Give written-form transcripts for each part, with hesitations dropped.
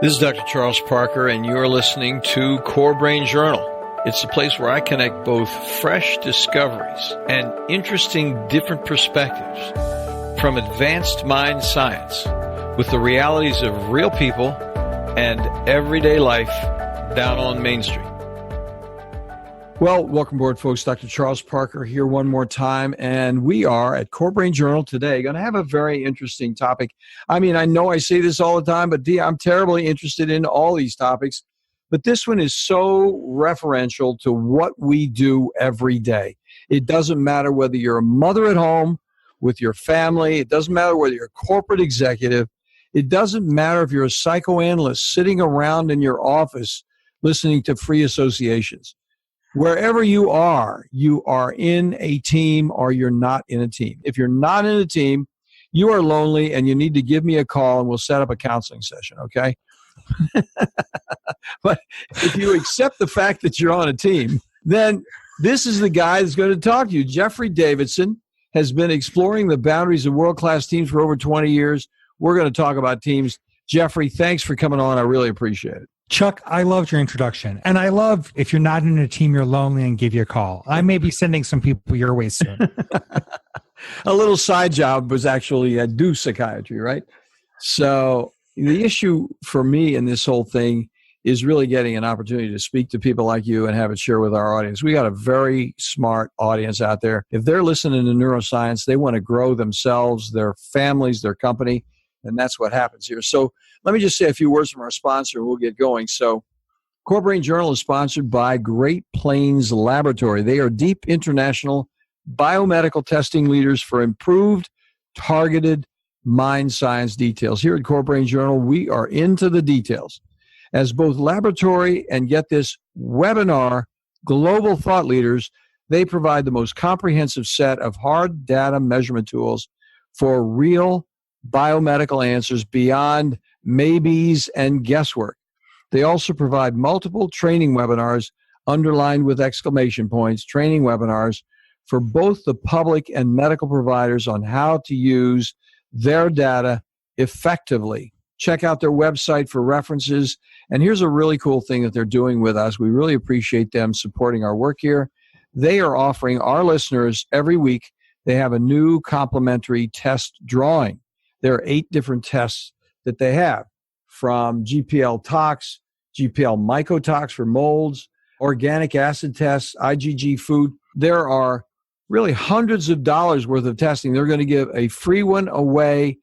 This is Dr. Charles Parker, and you're listening to CoreBrain Journal. It's a place where I connect both fresh discoveries and interesting different perspectives from advanced mind science with the realities of real people and everyday life down on Main Street. Well, welcome aboard, folks. Dr. Charles Parker here one more time, and we are at CoreBrain Journal today going to have a very interesting topic. I mean, I know I say this all the time, but I'm terribly interested in all these topics. But this one is so referential to what we do every day. It doesn't matter whether you're a mother at home with your family. It doesn't matter whether you're a corporate executive. It doesn't matter if you're a psychoanalyst sitting around in your office listening to free associations. Wherever you are in a team or you're not in a team. If you're not in a team, you are lonely and you need to give me a call and we'll set up a counseling session, okay? But if you accept the fact that you're on a team, then this is the guy that's going to talk to you. Jeffrey Davidson has been exploring the boundaries of world-class teams for over 20 years. We're going to talk about teams. Jeffrey, thanks for coming on. I really appreciate it. Chuck, I loved your introduction. And I love if you're not in a team, you're lonely and give you a call. I may be sending some people your way soon. A little side job was actually do psychiatry, right? So the issue for me in this whole thing is really getting an opportunity to speak to people like you and have it share with our audience. We got a very smart audience out there. If they're listening to neuroscience, they want to grow themselves, their families, their company, and that's what happens here. So let me just say a few words from our sponsor and we'll get going. So CoreBrain Journal is sponsored by Great Plains Laboratory. They are deep international biomedical testing leaders for improved, targeted mind science details. Here at CoreBrain Journal, we are into the details. As both laboratory and, get this, webinar global thought leaders, they provide the most comprehensive set of hard data measurement tools for real biomedical answers beyond maybes and guesswork. They also provide multiple training webinars underlined with exclamation points, training webinars for both the public and medical providers on how to use their data effectively. Check out their website for references. And here's a really cool thing that they're doing with us. We really appreciate them supporting our work here. They are offering our listeners every week, they have a new complimentary test drawing. There are 8 different tests that they have, from GPL tox, GPL mycotox for molds, organic acid tests, IgG food. There are really hundreds of dollars worth of testing. They're going to give a free one away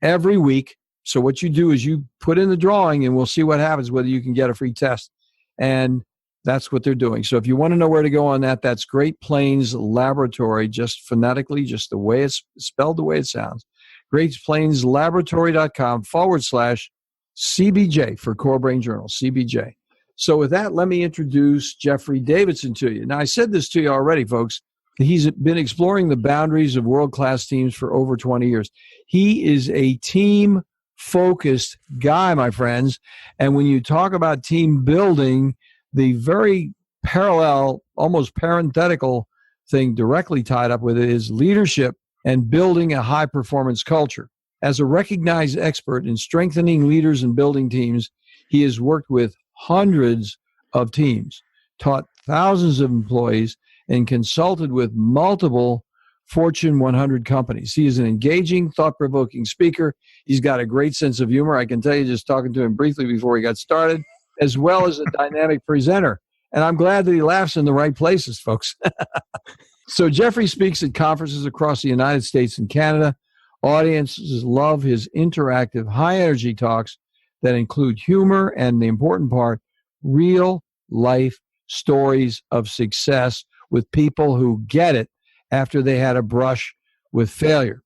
every week. So what you do is you put in the drawing and we'll see what happens, whether you can get a free test. And that's what they're doing. So if you want to know where to go on that, that's Great Plains Laboratory, just phonetically, just the way it's spelled, the way it sounds. GreatPlainsLaboratory.com/CBJ for CoreBrain Journal, CBJ. So with that, let me introduce Jeffrey Davidson to you. Now, I said this to you already, folks. He's been exploring the boundaries of world-class teams for over 20 years. He is a team-focused guy, my friends. And when you talk about team building, the very parallel, almost parenthetical thing directly tied up with it is leadership and building a high-performance culture. As a recognized expert in strengthening leaders and building teams, he has worked with hundreds of teams, taught thousands of employees, and consulted with multiple Fortune 100 companies. He is an engaging, thought-provoking speaker. He's got a great sense of humor. I can tell you just talking to him briefly before he got started, as well as a dynamic presenter. And I'm glad that he laughs in the right places, folks. So Jeffrey speaks at conferences across the United States and Canada. Audiences love his interactive, high-energy talks that include humor and, the important part, real-life stories of success with people who get it after they had a brush with failure.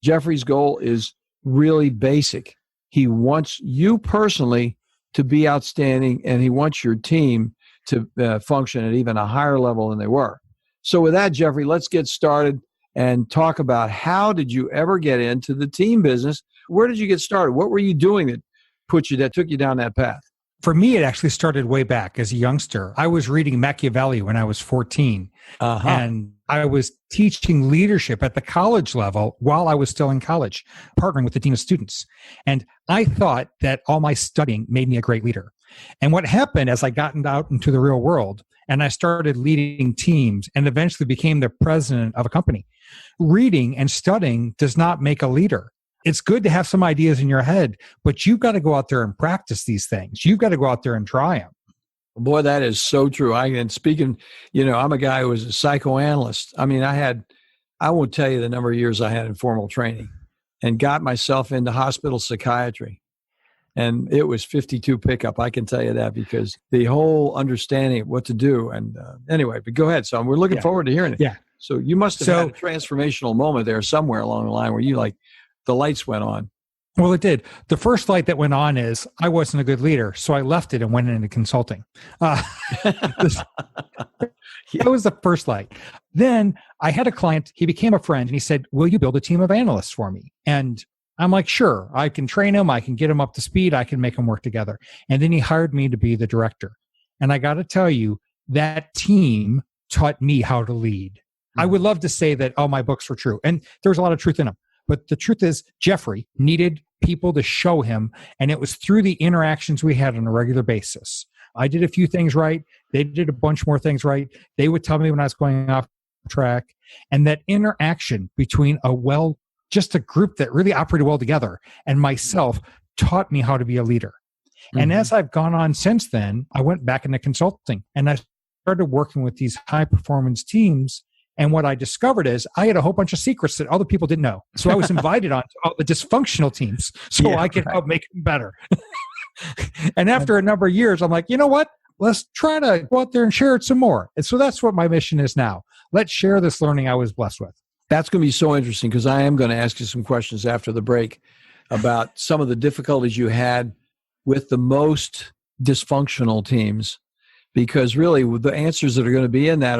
Jeffrey's goal is really basic. He wants you personally to be outstanding, and he wants your team to function at even a higher level than they were. So with that, Jeffrey, let's get started and talk about how did you ever get into the team business? Where did you get started? What were you doing that took you down that path? For me, it actually started way back as a youngster. I was reading Machiavelli when I was 14, and I was teaching leadership at the college level while I was still in college, partnering with the dean of students. And I thought that all my studying made me a great leader. And what happened as I got out into the real world and I started leading teams and eventually became the president of a company, reading and studying does not make a leader. It's good to have some ideas in your head, but you've got to go out there and practice these things. You've got to go out there and try them. Boy, that is so true. And speaking, I'm a guy who was a psychoanalyst. I mean, I won't tell you the number of years I had in formal training and got myself into hospital psychiatry. And it was 52 pickup. I can tell you that because the whole understanding of what to do. And anyway, but go ahead. So we're looking forward to hearing it. Yeah. So you must have had a transformational moment there somewhere along the line where you the lights went on. Well, it did. The first light that went on is I wasn't a good leader, so I left it and went into consulting. That was the first light. Then I had a client, he became a friend, and he said, will you build a team of analysts for me? And I'm like, sure, I can train him, I can get him up to speed, I can make them work together. And then he hired me to be the director. And I got to tell you, that team taught me how to lead. Mm-hmm. I would love to say that all my books were true, and there was a lot of truth in them. But the truth is, Jeffrey needed people to show him, and it was through the interactions we had on a regular basis. I did a few things right. They did a bunch more things right. They would tell me when I was going off track. And that interaction between just a group that really operated well together and myself taught me how to be a leader. Mm-hmm. And as I've gone on since then, I went back into consulting and I started working with these high performance teams. And what I discovered is I had a whole bunch of secrets that other people didn't know. So I was invited on to all the dysfunctional teams so I could help make them better. And after a number of years, I'm like, you know what? Let's try to go out there and share it some more. And so that's what my mission is now. Let's share this learning I was blessed with. That's going to be so interesting because I am going to ask you some questions after the break about some of the difficulties you had with the most dysfunctional teams, because really the answers that are going to be in that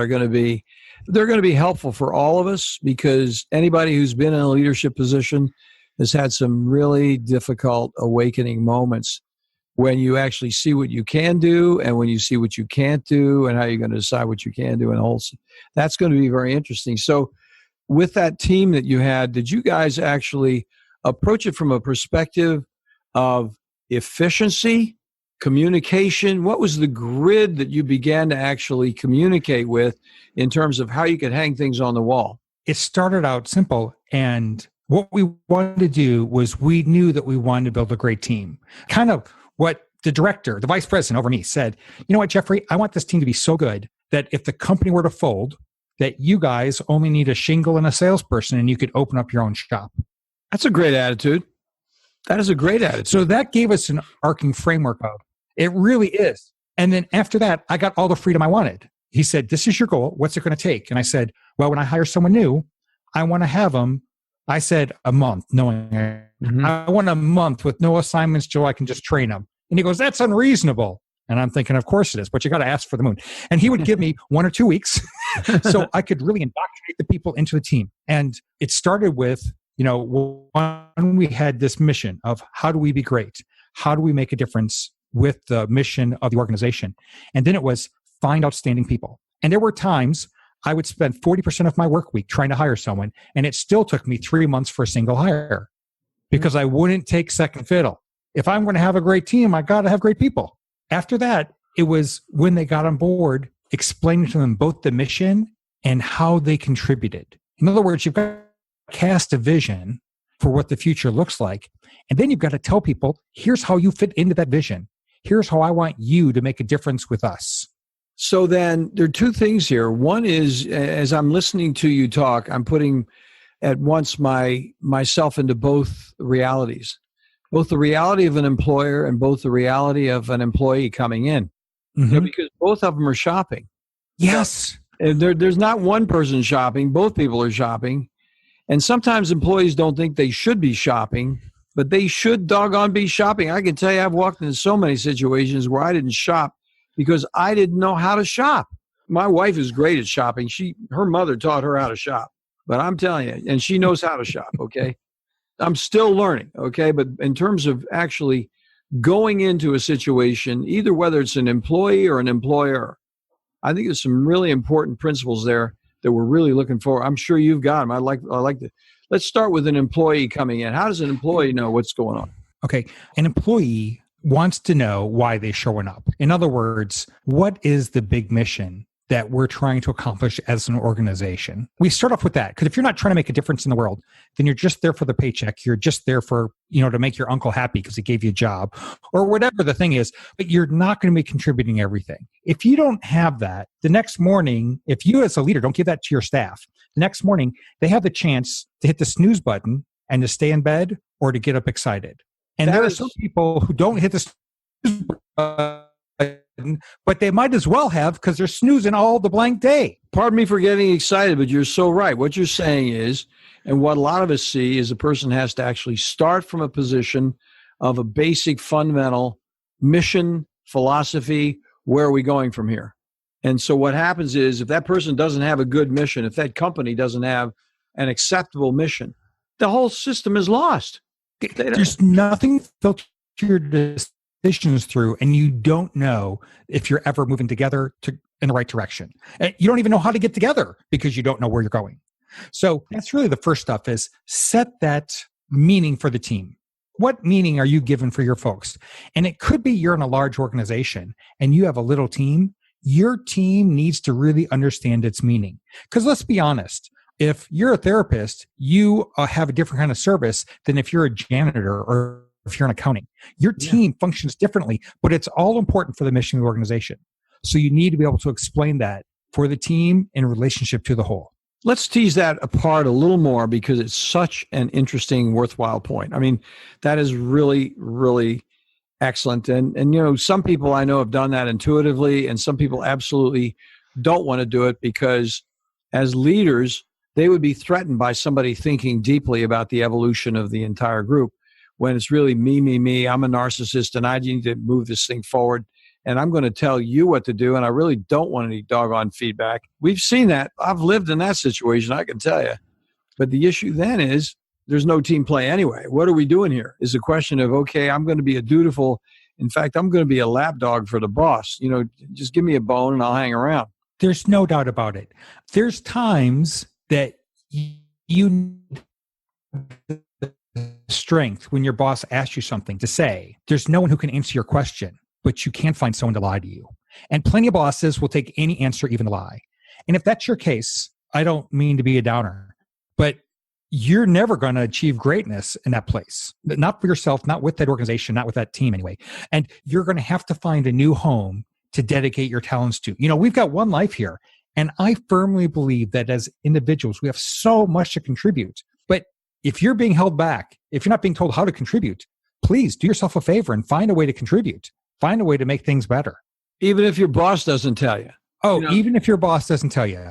they're going to be helpful for all of us, because anybody who's been in a leadership position has had some really difficult awakening moments when you actually see what you can do and when you see what you can't do and how you're going to decide what you can do. And that's going to be very interesting. So with that team that you had, did you guys actually approach it from a perspective of efficiency, communication? What was the grid that you began to actually communicate with in terms of how you could hang things on the wall? It started out simple, and what we wanted to do was we knew that we wanted to build a great team. Kind of what the director, the vice president over me said, you know what, Jeffrey, I want this team to be so good that if the company were to fold, that you guys only need a shingle and a salesperson and you could open up your own shop. That's a great attitude. That is a great attitude. So that gave us an arcing framework of, it really is. And then after that, I got all the freedom I wanted. He said, this is your goal. What's it going to take? And I said, well, when I hire someone new, I want to have them, I said a month, knowing I want a month with no assignments so I can just train them. And he goes, that's unreasonable. And I'm thinking, of course it is, but you got to ask for the moon. And he would give me 1 or 2 weeks so I could really indoctrinate the people into the team. And it started with, when we had this mission of how do we be great? How do we make a difference with the mission of the organization? And then it was find outstanding people. And there were times I would spend 40% of my work week trying to hire someone, and it still took me 3 months for a single hire because I wouldn't take second fiddle. If I'm going to have a great team, I got to have great people. After that, it was when they got on board, explaining to them both the mission and how they contributed. In other words, you've got to cast a vision for what the future looks like. And then you've got to tell people, here's how you fit into that vision. Here's how I want you to make a difference with us. So then there are two things here. One is, as I'm listening to you talk, I'm putting at once myself into both realities, both the reality of an employer and both the reality of an employee coming in, because both of them are shopping. Yes. And there's not one person shopping. Both people are shopping. And sometimes employees don't think they should be shopping, but they should doggone be shopping. I can tell you I've walked into so many situations where I didn't shop because I didn't know how to shop. My wife is great at shopping. Her mother taught her how to shop. But I'm telling you, and she knows how to shop, okay? I'm still learning, okay? But in terms of actually going into a situation, either whether it's an employee or an employer. I think there's some really important principles there that we're really looking for. I'm sure you've got them. I like to. Let's start with an employee coming in. How does an employee know what's going on? Okay. An employee wants to know why they're showing up. In other words, what is the big mission that we're trying to accomplish as an organization? We start off with that, because if you're not trying to make a difference in the world, then you're just there for the paycheck. You're just there for, to make your uncle happy because he gave you a job or whatever the thing is, but you're not going to be contributing everything. If you don't have that, the next morning, if you as a leader don't give that to your staff, the next morning they have the chance to hit the snooze button and to stay in bed or to get up excited. And there are some people who don't hit the snooze button, but they might as well have, because they're snoozing all the blank day. Pardon me for getting excited, but you're so right. What you're saying is, and what a lot of us see, is a person has to actually start from a position of a basic fundamental mission, philosophy. Where are we going from here? And so what happens is, if that person doesn't have a good mission, if that company doesn't have an acceptable mission, the whole system is lost. There's nothing to filter your decisions through, and you don't know if you're ever moving together in the right direction. You don't even know how to get together because you don't know where you're going. So that's really the first stuff, is set that meaning for the team. What meaning are you given for your folks? And it could be you're in a large organization and you have a little team. Your team needs to really understand its meaning. Because let's be honest, if you're a therapist, you have a different kind of service than if you're a janitor or if you're in accounting. Your team functions differently, but it's all important for the mission of the organization. So you need to be able to explain that for the team in relationship to the whole. Let's tease that apart a little more, because it's such an interesting, worthwhile point. I mean, that is really, really excellent. And some people I know have done that intuitively, and some people absolutely don't want to do it because as leaders, they would be threatened by somebody thinking deeply about the evolution of the entire group, when it's really me. I'm a narcissist and I need to move this thing forward. And I'm going to tell you what to do. And I really don't want any doggone feedback. We've seen that. I've lived in that situation, I can tell you. But the issue then is there's no team play anyway. What are we doing here? Is a question of, okay, I'm going to be in fact, I'm going to be a lapdog for the boss. Just give me a bone and I'll hang around. There's no doubt about it. There's times that you need strength when your boss asks you something to say. There's no one who can answer your question, but you can't find someone to lie to you. And plenty of bosses will take any answer, even a lie. And if that's your case, I don't mean to be a downer, but you're never going to achieve greatness in that place. Not for yourself, not with that organization, not with that team anyway. And you're going to have to find a new home to dedicate your talents to. We've got one life here. And I firmly believe that as individuals, we have so much to contribute. But if you're being held back, if you're not being told how to contribute, please do yourself a favor and find a way to contribute. Find a way to make things better. Even if your boss doesn't tell you. Even if your boss doesn't tell you.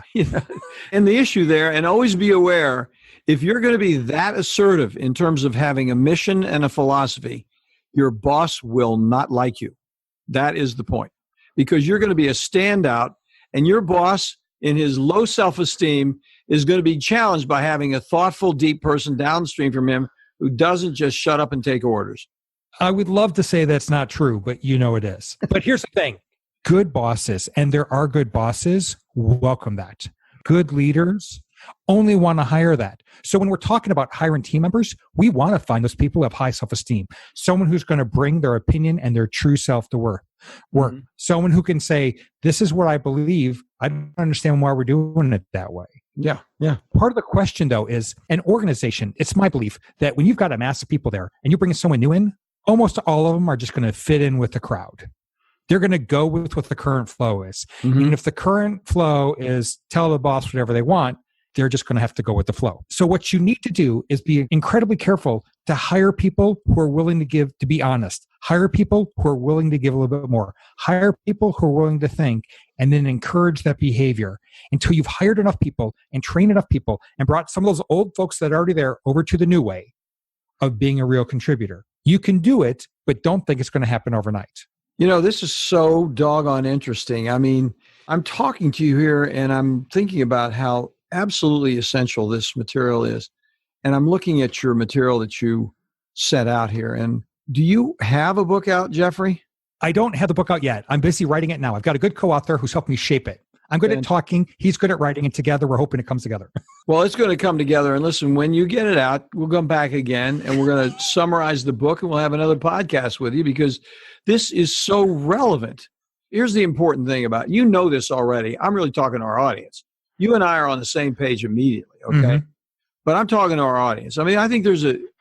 And the issue there, and always be aware, if you're going to be that assertive in terms of having a mission and a philosophy, your boss will not like you. That is the point. Because you're going to be a standout, and your boss, in his low self-esteem, is going to be challenged by having a thoughtful, deep person downstream from him who doesn't just shut up and take orders. I would love to say that's not true, but it is. But here's the thing. Good bosses, and there are good bosses, welcome that. Good leaders only want to hire that. So when we're talking about hiring team members, we want to find those people who have high self-esteem. Someone who's going to bring their opinion and their true self to work. Mm-hmm. Someone who can say, this is what I believe. I don't understand why we're doing it that way. Yeah. Part of the question, though, is an organization. It's my belief that when you've got a mass of people there and you bring someone new in, almost all of them are just going to fit in with the crowd. They're going to go with what the current flow is. Mm-hmm. And if the current flow is tell the boss whatever they want, they're just going to have to go with the flow. So what you need to do is be incredibly careful to hire people who are willing to be honest. Hire people who are willing to give a little bit more. Hire people who are willing to think, and then encourage that behavior until you've hired enough people and trained enough people and brought some of those old folks that are already there over to the new way of being a real contributor. You can do it, but don't think it's going to happen overnight. This is so doggone interesting. I mean, I'm talking to you here and I'm thinking about how absolutely essential this material is. And I'm looking at your material that you set out here. And Do you have a book out, Jeffrey? I don't have the book out yet. I'm busy writing it now. I've got a good co-author who's helped me shape it. I'm good at talking. He's good at writing it together. We're hoping it comes together. Well, it's going to come together. And listen, when you get it out, we'll come back again and we're going to summarize the book and we'll have another podcast with you because this is so relevant. Here's the important thing about it. You know this already. I'm really talking to our audience. You and I are on the same page immediately, okay? Mm-hmm. But I'm talking to our audience. I mean, I think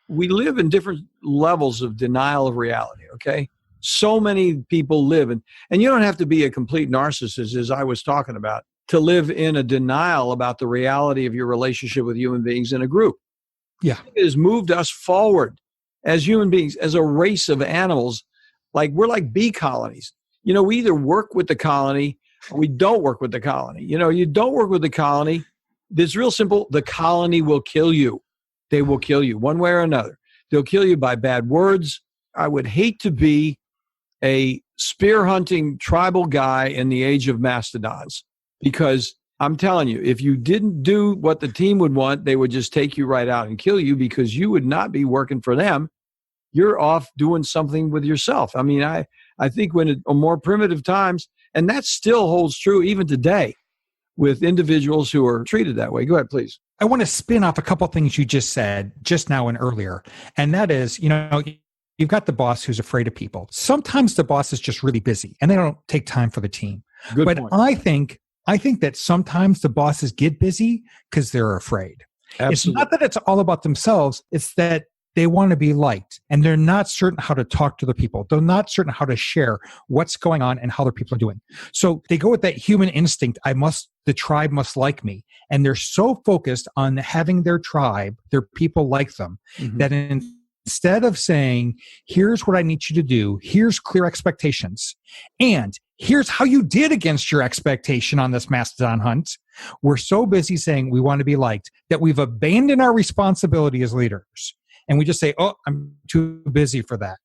we live in different levels of denial of reality, okay? So many people live and you don't have to be a complete narcissist, as I was talking about, to live in a denial about the reality of your relationship with human beings in a group. Yeah. It has moved us forward as human beings, as a race of animals. Like we're like bee colonies. You know, we either work with the colony or we don't work with the colony. You know, you don't work with the colony. It's real simple. The colony will kill you. They will kill you one way or another. They'll kill you by bad words. I would hate to be a spear hunting tribal guy in the age of mastodons, because I'm telling you, if you didn't do what the team would want, they would just take you right out and kill you because you would not be working for them. You're off doing something with yourself. I mean, I think when in more primitive times, and that still holds true even today with individuals who are treated that way. Go ahead, please. I want to spin off a couple of things you just said just now and earlier. And that is, you know, you've got the boss who's afraid of people. Sometimes the boss is just really busy and they don't take time for the team. Good but point. I think that sometimes the bosses get busy because they're afraid. Absolutely. It's not that it's all about themselves. It's that they want to be liked and they're not certain how to talk to the people. They're not certain how to share what's going on and how their people are doing. So they go with that human instinct. The tribe must like me. And they're so focused on having their tribe, their people like them, that instead of saying, here's what I need you to do, here's clear expectations, and here's how you did against your expectation on this mastodon hunt, we're so busy saying we want to be liked that we've abandoned our responsibility as leaders. And we just say, oh, I'm too busy for that.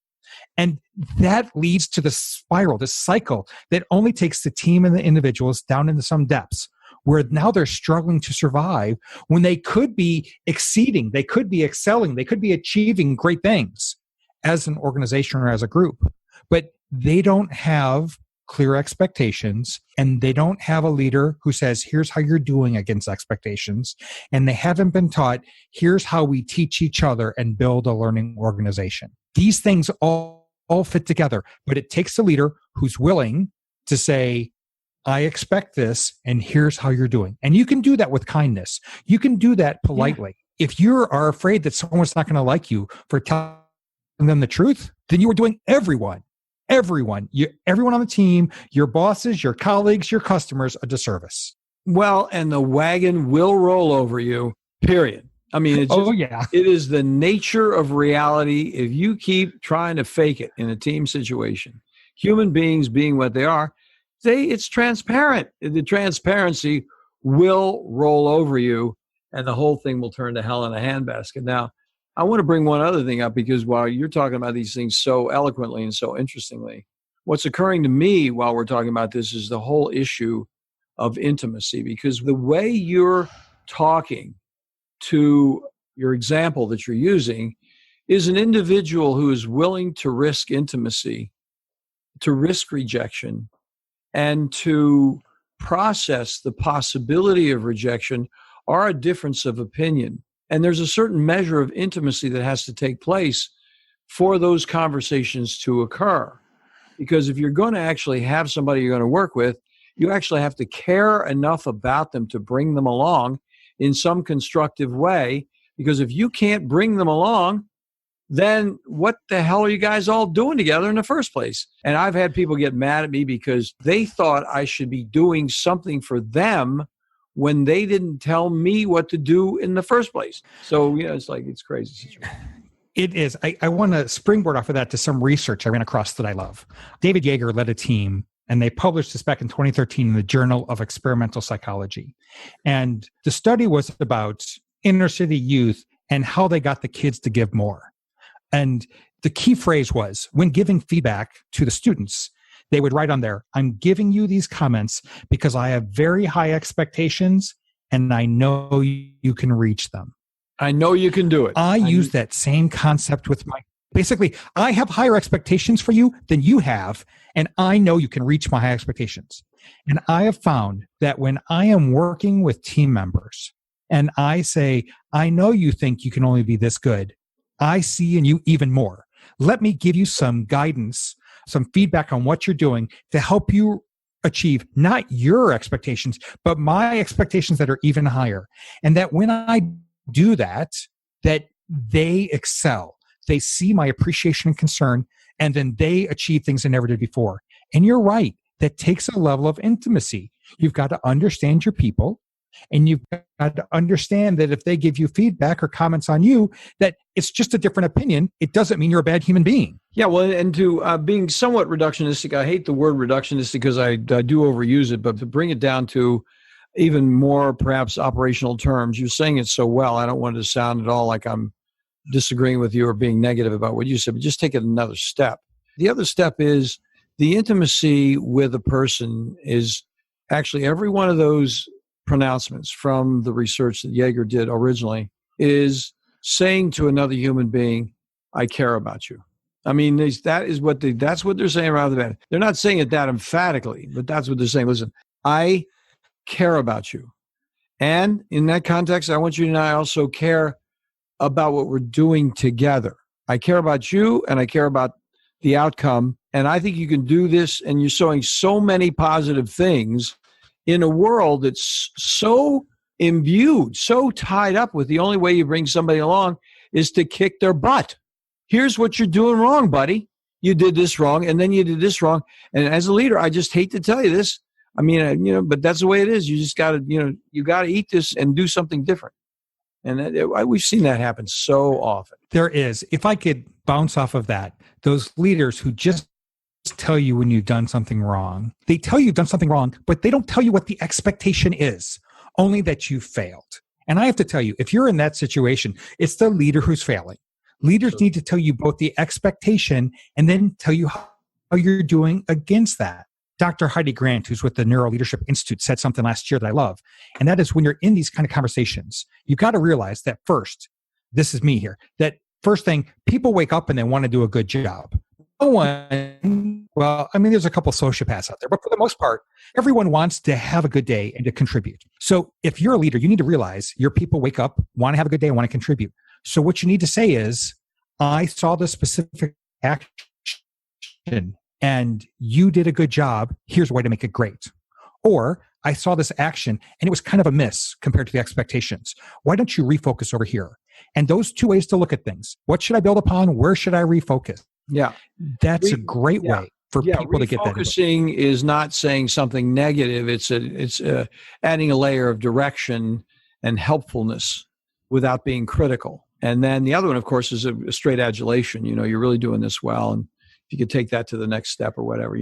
And that leads to the spiral, this cycle that only takes the team and the individuals down into some depths where now they're struggling to survive when they could be exceeding, they could be excelling, they could be achieving great things as an organization or as a group. But they don't have clear expectations and they don't have a leader who says, here's how you're doing against expectations. And they haven't been taught, here's how we teach each other and build a learning organization. These things all fit together, but it takes a leader who's willing to say, I expect this, and here's how you're doing. And you can do that with kindness. You can do that politely. Yeah. If you are afraid that someone's not going to like you for telling them the truth, then you are doing everyone on the team, your bosses, your colleagues, your customers, a disservice. Well, and the wagon will roll over you, period. I mean, it is the nature of reality. If you keep trying to fake it in a team situation, human beings being what they are, it's transparent. The transparency will roll over you and the whole thing will turn to hell in a handbasket. Now, I want to bring one other thing up because while you're talking about these things so eloquently and so interestingly, what's occurring to me while we're talking about this is the whole issue of intimacy, because the way you're talking to your example that you're using is an individual who is willing to risk intimacy, to risk rejection, and to process the possibility of rejection or a difference of opinion. And there's a certain measure of intimacy that has to take place for those conversations to occur. Because if you're going to actually have somebody you're going to work with, you actually have to care enough about them to bring them along in some constructive way. Because if you can't bring them along, then what the hell are you guys all doing together in the first place? And I've had people get mad at me because they thought I should be doing something for them when they didn't tell me what to do in the first place. So, it's crazy situation. It is. I want to springboard off of that to some research I ran across that I love. David Yeager led a team, and they published this back in 2013 in the Journal of Experimental Psychology. And the study was about inner city youth and how they got the kids to give more. And the key phrase was, when giving feedback to the students, they would write on there, I'm giving you these comments because I have very high expectations and I know you can reach them. I know you can do it. I use that same concept with Basically, I have higher expectations for you than you have, and I know you can reach my high expectations. And I have found that when I am working with team members and I say, I know you think you can only be this good, I see in you even more. Let me give you some guidance, some feedback on what you're doing to help you achieve not your expectations, but my expectations that are even higher. And that when I do that, that they excel. They see my appreciation and concern, and then they achieve things they never did before. And you're right. That takes a level of intimacy. You've got to understand your people, and you've got to understand that if they give you feedback or comments on you, that it's just a different opinion. It doesn't mean you're a bad human being. Yeah, well, and to being somewhat reductionistic, I hate the word reductionistic because I do overuse it, but to bring it down to even more perhaps operational terms, you're saying it so well, I don't want it to sound at all like I'm disagreeing with you or being negative about what you said, but just take it another step. The other step is the intimacy with a person is actually every one of those pronouncements from the research that Yeager did originally is saying to another human being, I care about you. I mean, that's what they're saying rather than, they're not saying it that emphatically, but that's what they're saying. Listen, I care about you. And in that context, I want you to know I also care about what we're doing together. I care about you and I care about the outcome. And I think you can do this, and you're showing so many positive things in a world that's so imbued, so tied up with the only way you bring somebody along is to kick their butt. Here's what you're doing wrong, buddy. You did this wrong, and then you did this wrong. And as a leader, I just hate to tell you this. I mean, but that's the way it is. You just got to, you got to eat this and do something different. And we've seen that happen so often. There is. If I could bounce off of that, those leaders who just tell you when you've done something wrong, they tell you you've done something wrong, but they don't tell you what the expectation is, only that you failed. And I have to tell you, if you're in that situation, it's the leader who's failing. Leaders need to tell you both the expectation and then tell you how you're doing against that. Dr. Heidi Grant, who's with the Neuro Leadership Institute, said something last year that I love. And that is when you're in these kind of conversations, you've got to realize that first, this is me here, that first thing, people wake up and they want to do a good job. No one, well, I mean, there's a couple sociopaths out there, but for the most part, everyone wants to have a good day and to contribute. So if you're a leader, you need to realize your people wake up, want to have a good day, want to contribute. So what you need to say is, I saw this specific action and you did a good job. Here's a way to make it great. Or I saw this action and it was kind of a miss compared to the expectations. Why don't you refocus over here? And those two ways to look at things. What should I build upon? Where should I refocus? Yeah. That's a great way for people to get that. Refocusing is not saying something negative. It's adding a layer of direction and helpfulness without being critical. And then the other one, of course, is a straight adulation. You're really doing this well. And if you could take that to the next step or whatever.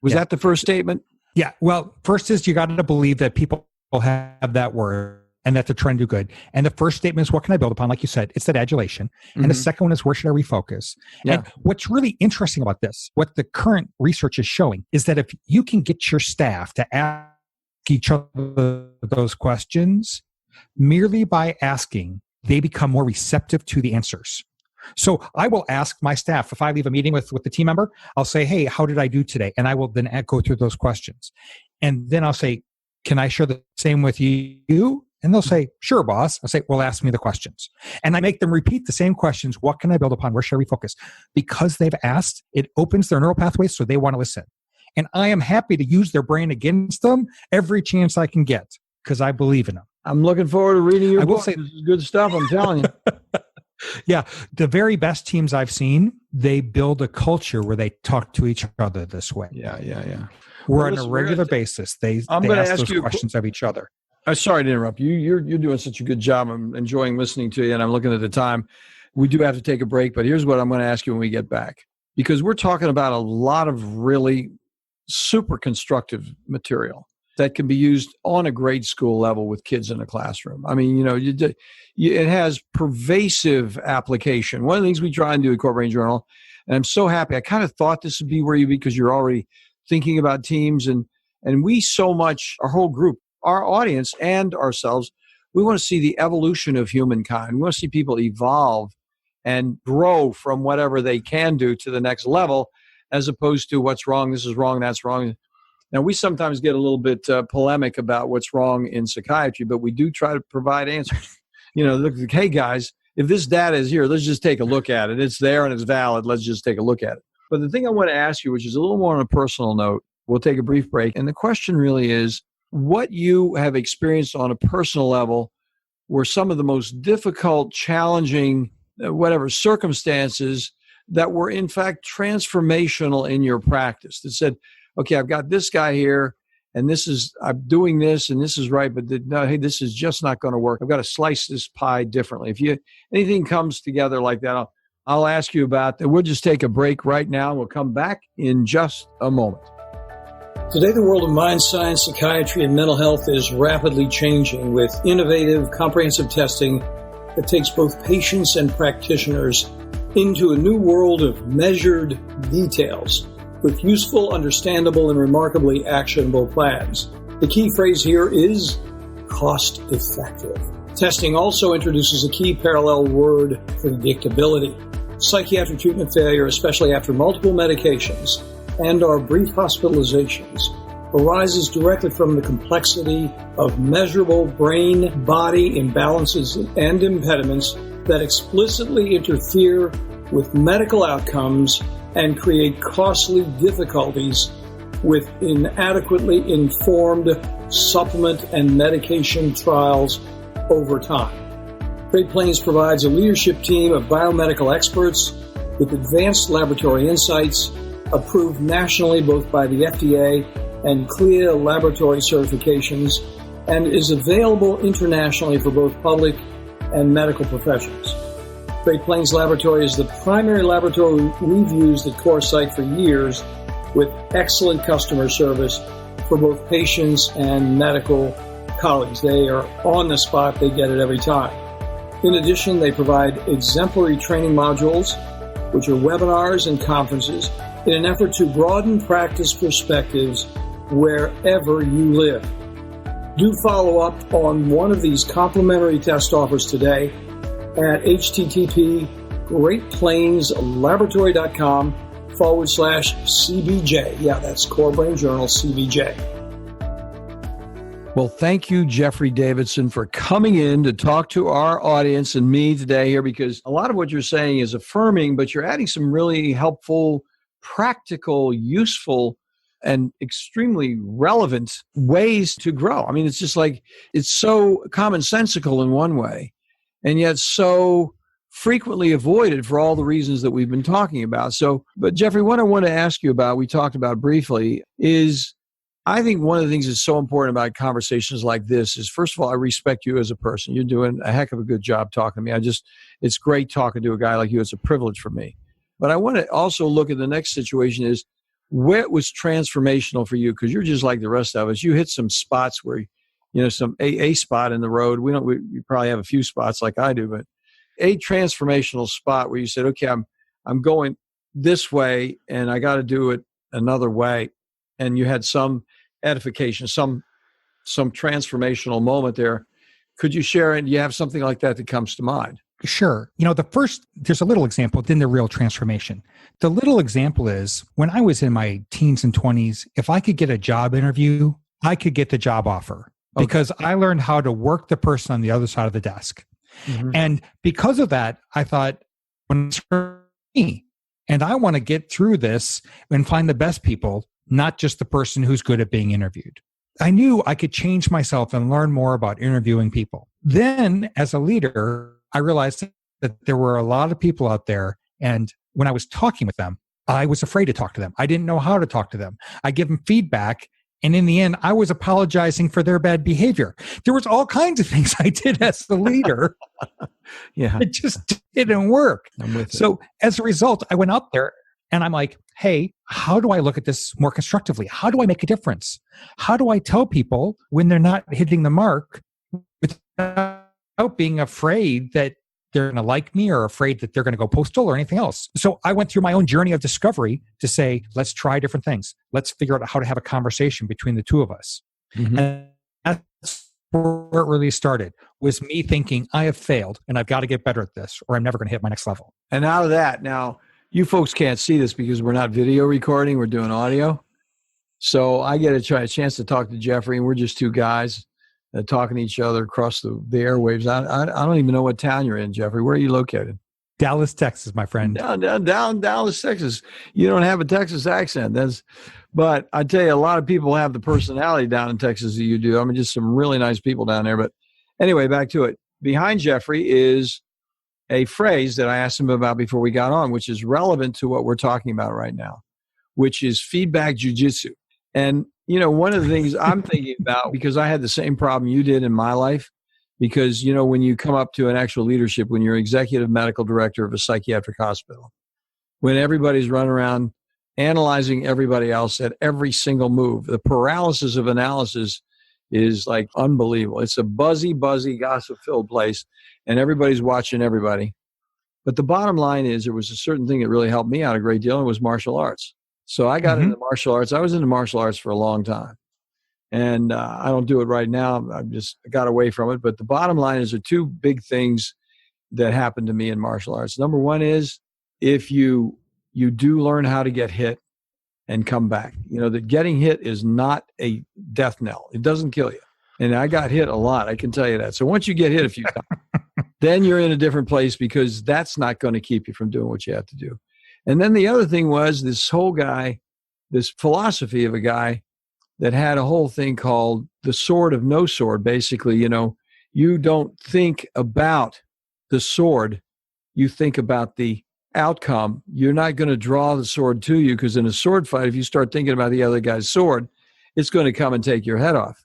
Was that the first statement? Yeah. Well, first is you got to believe that people have that word and that they're trying to do good. And the first statement is, what can I build upon? Like you said, it's that adulation. And the second one is, where should I refocus? Yeah. And what's really interesting about this, what the current research is showing, is that if you can get your staff to ask each other those questions, merely by asking, they become more receptive to the answers. So I will ask my staff, if I leave a meeting with the team member, I'll say, hey, how did I do today? And I will then go through those questions. And then I'll say, can I share the same with you? And they'll say, sure, boss. I'll say, well, ask me the questions. And I make them repeat the same questions. What can I build upon? Where should I refocus? Because they've asked, it opens their neural pathways, so they want to listen. And I am happy to use their brain against them every chance I can get, because I believe in them. I'm looking forward to reading your book. This is good stuff, I'm telling you. Yeah. The very best teams I've seen, they build a culture where they talk to each other this way. Yeah. We're on a regular basis. They ask those questions of each other. Sorry to interrupt you. You're doing such a good job. I'm enjoying listening to you, and I'm looking at the time. We do have to take a break, but here's what I'm going to ask you when we get back. Because we're talking about a lot of really super constructive material that can be used on a grade school level with kids in a classroom. I mean, it has pervasive application. One of the things we try and do at CoreBrain Journal, and I'm so happy, I kind of thought this would be where you, because you're already thinking about teams, and we so much, our whole group, our audience and ourselves, we want to see the evolution of humankind. We want to see people evolve and grow from whatever they can do to the next level, as opposed to what's wrong, this is wrong, that's wrong. Now, we sometimes get a little bit polemic about what's wrong in psychiatry, but we do try to provide answers. Look, hey, guys, if this data is here, let's just take a look at it. It's there and it's valid. Let's just take a look at it. But the thing I want to ask you, which is a little more on a personal note, we'll take a brief break. And the question really is, what you have experienced on a personal level were some of the most difficult, challenging, circumstances that were in fact transformational in your practice, that said, okay, I've got this guy here and I'm doing this and this is right, but no, hey, this is just not going to work. I've got to slice this pie differently. If anything comes together like that, I'll ask you about that. We'll just take a break right now. We'll come back in just a moment. Today, the world of mind science, psychiatry, and mental health is rapidly changing with innovative, comprehensive testing that takes both patients and practitioners into a new world of measured details with useful, understandable, and remarkably actionable plans. The key phrase here is cost-effective. Testing also introduces a key parallel word, predictability. Psychiatric treatment failure, especially after multiple medications and or brief hospitalizations, arises directly from the complexity of measurable brain-body imbalances and impediments that explicitly interfere with medical outcomes and create costly difficulties with inadequately informed supplement and medication trials over time. Great Plains provides a leadership team of biomedical experts with advanced laboratory insights, approved nationally both by the FDA and CLIA laboratory certifications, and is available internationally for both public and medical professions. Great Plains Laboratory is the primary laboratory we've used at CorePsych for years, with excellent customer service for both patients and medical colleagues. They are on the spot. They get it every time. In addition, they provide exemplary training modules, which are webinars and conferences, in an effort to broaden practice perspectives wherever you live. Do follow up on one of these complimentary test offers today at http://greatplainslaboratory.com/CBJ. Yeah, that's CoreBrain Journal CBJ. Well, thank you, Jeffrey Davidson, for coming in to talk to our audience and me today here, because a lot of what you're saying is affirming, but you're adding some really helpful, practical, useful, and extremely relevant ways to grow. I mean, it's just like, it's so commonsensical in one way, and yet so frequently avoided for all the reasons that we've been talking about. So, but Jeffrey, what I want to ask you about, we talked about briefly, is I think one of the things that's so important about conversations like this is, first of all, I respect you as a person. You're doing a heck of a good job talking to me. It's great talking to a guy like you. It's a privilege for me. But I want to also look at the next situation is, where was transformational for you? Because you're just like the rest of us. You hit some spots where, some a spot in the road. We probably have a few spots like I do, but a transformational spot where you said, okay, I'm going this way and I got to do it another way. And you had some edification, some transformational moment there. Could you share it? Do you have something like that comes to mind? Sure. There's a little example, then the real transformation. The little example is when I was in my teens and 20s, if I could get a job interview, I could get the job offer because I learned how to work the person on the other side of the desk. Mm-hmm. And because of that, I thought, when it's for me, and I want to get through this and find the best people, not just the person who's good at being interviewed. I knew I could change myself and learn more about interviewing people. Then, as a leader, I realized that there were a lot of people out there, and when I was talking with them, I was afraid to talk to them. I didn't know how to talk to them. I give them feedback, and in the end, I was apologizing for their bad behavior. There was all kinds of things I did as the leader. Yeah, it just didn't work. I'm with it. So as a result, I went out there, and I'm like, hey, how do I look at this more constructively? How do I make a difference? How do I tell people when they're not hitting the mark without being afraid that they're going to like me or afraid that they're going to go postal or anything else? So I went through my own journey of discovery to say, let's try different things. Let's figure out how to have a conversation between the two of us. Mm-hmm. And that's where it really started, was me thinking I have failed and I've got to get better at this or I'm never going to hit my next level. And out of that, now you folks can't see this because we're not video recording, we're doing audio. So I get a chance to talk to Jeffrey, and we're just two guys talking to each other across the airwaves. I don't even know what town you're in, Jeffrey. Where are you located? Dallas, Texas, my friend. Down Dallas, Texas. You don't have a Texas accent. But I tell you, a lot of people have the personality down in Texas that you do. I mean, just some really nice people down there. But anyway, back to it. Behind Jeffrey is a phrase that I asked him about before we got on, which is relevant to what we're talking about right now, which is feedback jujitsu. And, one of the things I'm thinking about, because I had the same problem you did in my life, because, when you come up to an actual leadership, when you're executive medical director of a psychiatric hospital, when everybody's running around analyzing everybody else at every single move, the paralysis of analysis is like unbelievable. It's a buzzy, gossip-filled place, and everybody's watching everybody. But the bottom line is there was a certain thing that really helped me out a great deal, and it was martial arts. So I got into martial arts. I was into martial arts for a long time. And I don't do it right now. I just got away from it. But the bottom line is there are two big things that happened to me in martial arts. Number one is if you do learn how to get hit and come back. That getting hit is not a death knell. It doesn't kill you. And I got hit a lot, I can tell you that. So once you get hit a few times, then you're in a different place, because that's not going to keep you from doing what you have to do. And then the other thing was this philosophy of a guy that had a whole thing called the sword of no sword. Basically, you don't think about the sword, you think about the outcome. You're not going to draw the sword to you, because in a sword fight, if you start thinking about the other guy's sword, it's going to come and take your head off.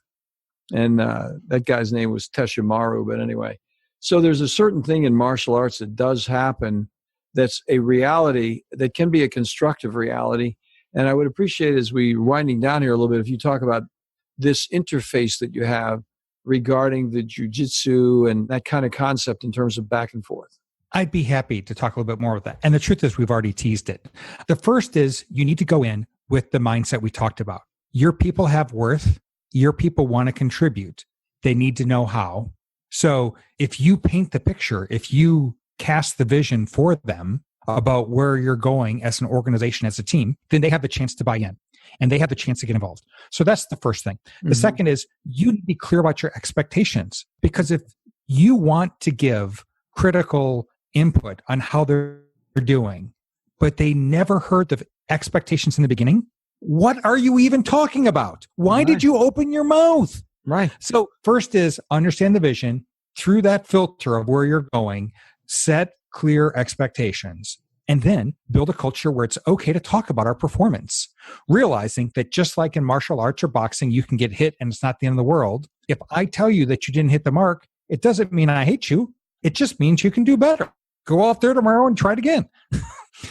And that guy's name was Teshimaru. But anyway, so there's a certain thing in martial arts that does happen that's a reality that can be a constructive reality. And I would appreciate, as we're winding down here a little bit, if you talk about this interface that you have regarding the jujitsu and that kind of concept in terms of back and forth. I'd be happy to talk a little bit more about that. And the truth is, we've already teased it. The first is you need to go in with the mindset we talked about. Your people have worth. Your people want to contribute. They need to know how. So if you paint the picture, if you cast the vision for them about where you're going as an organization, as a team, then they have the chance to buy in and they have the chance to get involved. So that's the first thing. The second is you need to be clear about your expectations, because if you want to give critical input on how they're doing, but they never heard the expectations in the beginning, what are you even talking about? Why did you open your mouth? Right. So first is understand the vision through that filter of where you're going, set clear expectations, and then build a culture where it's okay to talk about our performance, realizing that just like in martial arts or boxing, you can get hit and it's not the end of the world. If I tell you that you didn't hit the mark, it doesn't mean I hate you. It just means you can do better. Go out there tomorrow and try it again.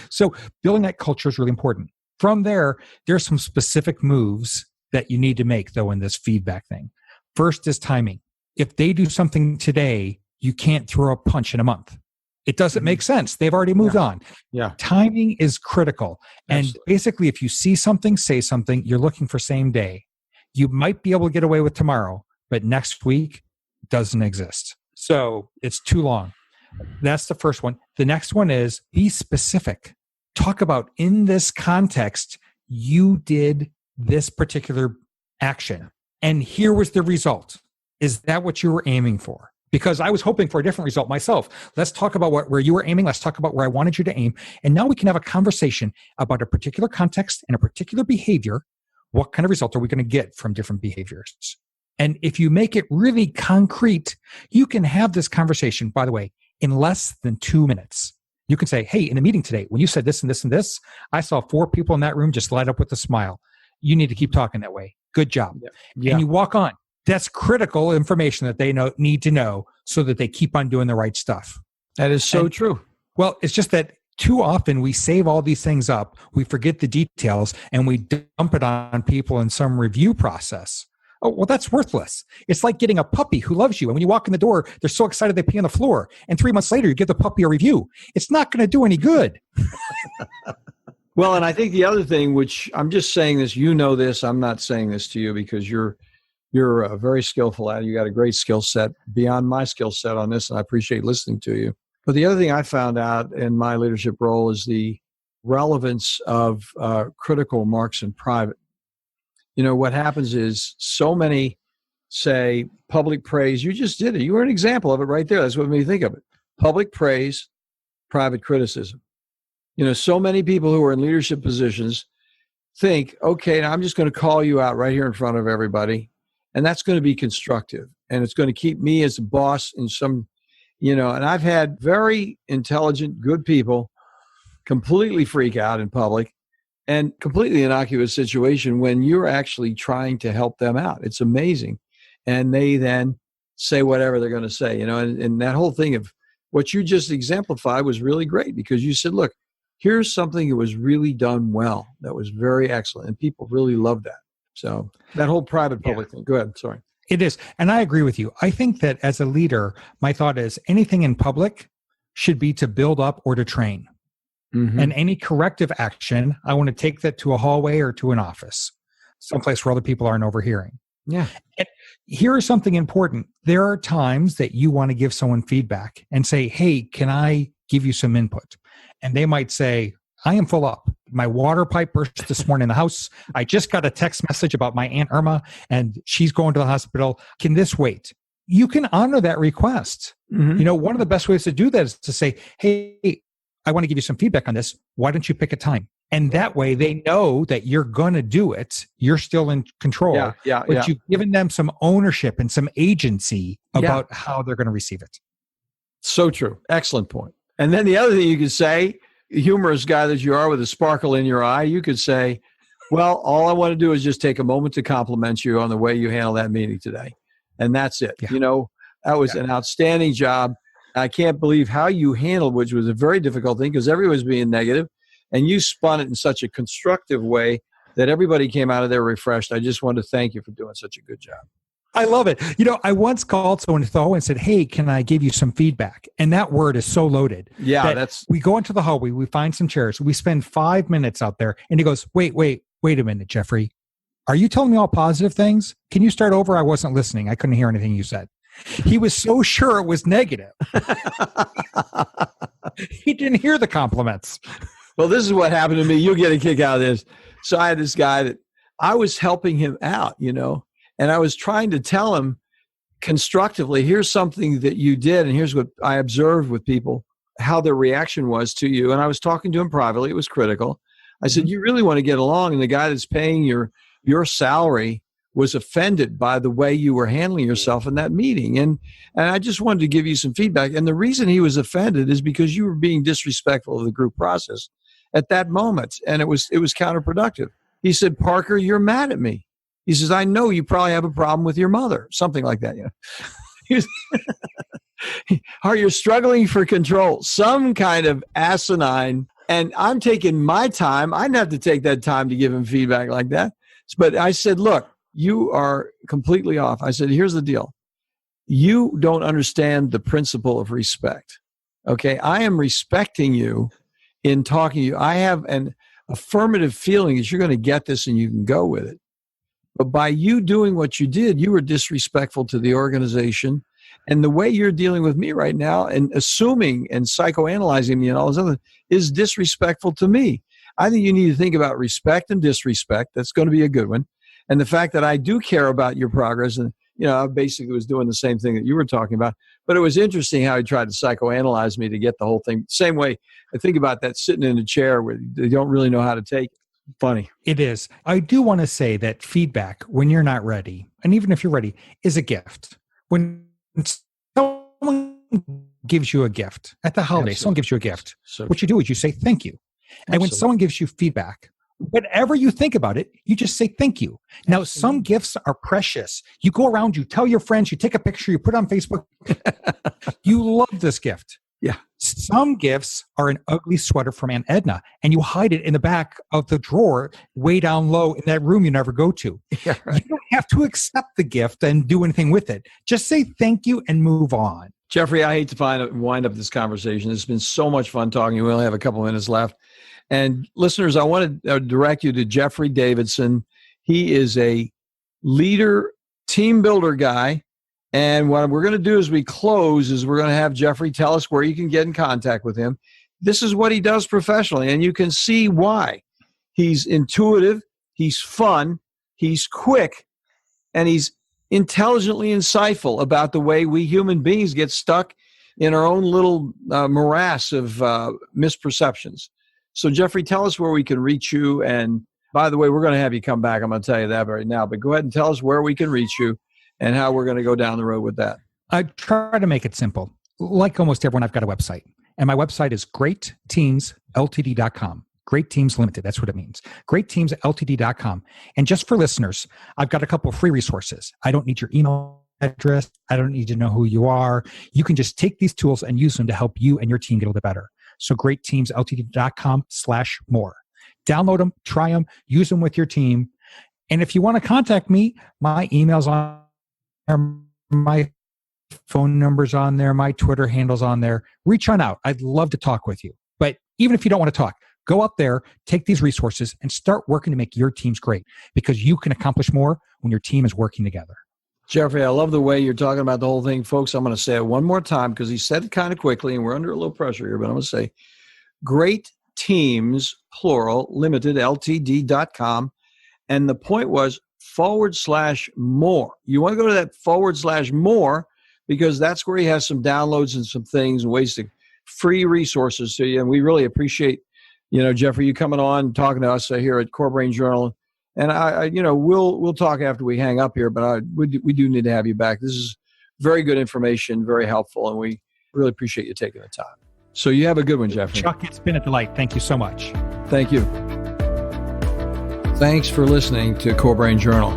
So building that culture is really important. From there, there's some specific moves that you need to make, though, in this feedback thing. First is timing. If they do something today, you can't throw a punch in a month. It doesn't make sense. They've already moved on. Yeah. Timing is critical. And Absolutely. basically, if you see something, say something, you're looking for same day. You might be able to get away with tomorrow, but next week doesn't exist. So it's too long. That's the first one. The next one is be specific. Talk about, in this context, you did this particular action, and here was the result. Is that what you were aiming for? Because I was hoping for a different result myself. Let's talk about where you were aiming. Let's talk about where I wanted you to aim. And now we can have a conversation about a particular context and a particular behavior. What kind of result are we going to get from different behaviors? And if you make it really concrete, you can have this conversation, by the way, in less than 2 minutes. You can say, hey, in the meeting today, when you said this and this and this, I saw 4 people in that room just light up with a smile. You need to keep talking that way. Good job. Yeah. And you walk on. That's critical information that they need to know so that they keep on doing the right stuff. That is so true. Well, it's just that too often we save all these things up, we forget the details, and we dump it on people in some review process. Oh, well, that's worthless. It's like getting a puppy who loves you. And when you walk in the door, they're so excited they pee on the floor. And 3 months later, you give the puppy a review. It's not going to do any good. Well, and I think the other thing, which I'm just saying this, you know this, I'm not saying this to you because you're You're very skillful at it. You got a great skill set beyond my skill set on this, and I appreciate listening to you. But the other thing I found out in my leadership role is the relevance of critical marks in private. What happens is so many say public praise. You just did it. You were an example of it right there. That's what made me think of it. Public praise, private criticism. So many people who are in leadership positions think, okay, now I'm just going to call you out right here in front of everybody. And that's going to be constructive. And it's going to keep me as a boss in some, and I've had very intelligent, good people completely freak out in public and completely innocuous situation when you're actually trying to help them out. It's amazing. And they then say whatever they're going to say, and that whole thing of what you just exemplified was really great because you said, look, here's something that was really done well. That was very excellent. And people really loved that. So that whole private public thing. Go ahead. Sorry. It is. And I agree with you. I think that as a leader, my thought is anything in public should be to build up or to train. Mm-hmm. And any corrective action, I want to take that to a hallway or to an office, someplace where other people aren't overhearing. Yeah. And here is something important. There are times that you want to give someone feedback and say, hey, can I give you some input? And they might say, I am full up. My water pipe burst this morning in the house. I just got a text message about my Aunt Irma and she's going to the hospital. Can this wait? You can honor that request. Mm-hmm. One of the best ways to do that is to say, hey, I want to give you some feedback on this. Why don't you pick a time? And that way they know that you're going to do it. You're still in control. But you've given them some ownership and some agency about how they're going to receive it. So true. Excellent point. And then the other thing you could say, humorous guy that you are with a sparkle in your eye, you could say, well, all I want to do is just take a moment to compliment you on the way you handled that meeting today. And that's it. Yeah. That was an outstanding job. I can't believe how you handled, which was a very difficult thing because everybody was being negative, and you spun it in such a constructive way that everybody came out of there refreshed. I just want to thank you for doing such a good job. I love it. I once called someone to the hallway and said, hey, can I give you some feedback? And that word is so loaded. Yeah, we go into the hallway, we find some chairs, we spend 5 minutes out there, and he goes, wait a minute, Jeffrey. Are you telling me all positive things? Can you start over? I wasn't listening. I couldn't hear anything you said. He was so sure it was negative. He didn't hear the compliments. Well, this is what happened to me. You'll get a kick out of this. So I had this guy that I was helping him out, and I was trying to tell him constructively, here's something that you did, and here's what I observed with people, how their reaction was to you. And I was talking to him privately. It was critical. I said, you really want to get along, and the guy that's paying your salary was offended by the way you were handling yourself in that meeting. And I just wanted to give you some feedback. And the reason he was offended is because you were being disrespectful of the group process at that moment. And it was he says, I know you probably have a problem with your mother, something like that. Are you struggling for control? Some kind of asinine. And I'm taking my time. I didn't have to take that time to give him feedback like that. But I said, look, you are completely off. I said, here's the deal. You don't understand the principle of respect. Okay. I am respecting you in talking to you. I have an affirmative feeling that you're going to get this and you can go with it. But by you doing what you did, you were disrespectful to the organization. And the way you're dealing with me right now and assuming and psychoanalyzing me and all this other is disrespectful to me. I think you need to think about respect and disrespect. That's going to be a good one. And the fact that I do care about your progress, and I basically was doing the same thing that you were talking about. But it was interesting how he tried to psychoanalyze me to get the whole thing. Same way I think about that sitting in a chair where they don't really know how to take it. Funny. It is. I do want to say that feedback when you're not ready, and even if you're ready, is a gift. When someone gives you a gift at the holiday, someone gives you a gift. So what you do is you say thank you. And when someone gives you feedback, whatever you think about it, you just say thank you. Now, some gifts are precious. You go around, you tell your friends, you take a picture, you put it on Facebook. You love this gift. Yeah. Some gifts are an ugly sweater from Aunt Edna, and you hide it in the back of the drawer way down low in that room you never go to. Yeah, right. You don't have to accept the gift and do anything with it. Just say thank you and move on. Jeffrey, I hate to wind up this conversation. It's been so much fun talking. We only have a couple minutes left. And listeners, I want to direct you to Jeffrey Davidson. He is a leader team builder guy. And what we're going to do as we close is we're going to have Jeffrey tell us where you can get in contact with him. This is what he does professionally, and you can see why. He's intuitive, he's fun, he's quick, and he's intelligently insightful about the way we human beings get stuck in our own little morass of misperceptions. So, Jeffrey, tell us where we can reach you. And by the way, we're going to have you come back. I'm going to tell you that right now. But go ahead and tell us where we can reach you and how we're going to go down the road with that. I try to make it simple. Like almost everyone, I've got a website. And my website is greatteamsltd.com. Great Teams Limited, that's what it means. greatteamsltd.com. And just for listeners, I've got a couple of free resources. I don't need your email address. I don't need to know who you are. You can just take these tools and use them to help you and your team get a little bit better. So greatteamsltd.com/more. Download them, try them, use them with your team. And if you want to contact me, my email's on there, my phone number's on there, my Twitter handle's on there. Reach on out. I'd love to talk with you. But even if you don't want to talk, go out there, take these resources, and start working to make your teams great, because you can accomplish more when your team is working together. Jeffrey, I love the way you're talking about the whole thing. Folks, I'm going to say it one more time because he said it kind of quickly, and we're under a little pressure here, but I'm going to say Great Teams, plural, limited, LTD.com. And the point was /more. You want to go to that /more because that's where he has some downloads and some things and ways to free resources to you. And we really appreciate, Jeffrey, you coming on and talking to us here at CoreBrain Journal. And we'll talk after we hang up here, but we do need to have you back. This is very good information, very helpful, and we really appreciate you taking the time. So you have a good one, Jeffrey. Chuck, it's been a delight. Thank you so much. Thank you. Thanks for listening to CoreBrain Journal.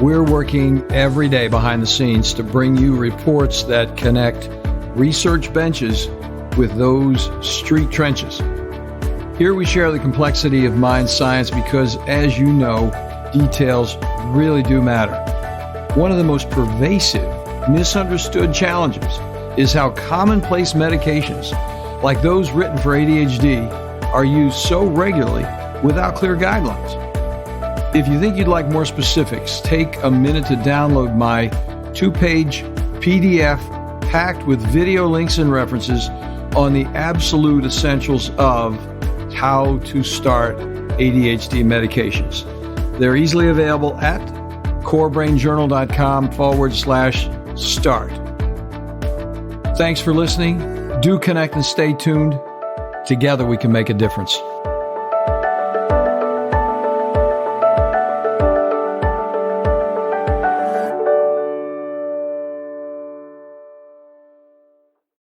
We're working every day behind the scenes to bring you reports that connect research benches with those street trenches. Here we share the complexity of mind science because, as you know, details really do matter. One of the most pervasive, misunderstood challenges is how commonplace medications, like those written for ADHD, are used so regularly without clear guidelines. If you think you'd like more specifics, take a minute to download my 2-page PDF packed with video links and references on the absolute essentials of how to start ADHD medications. They're easily available at CoreBrainJournal.com/start. Thanks for listening. Do connect and stay tuned. Together we can make a difference.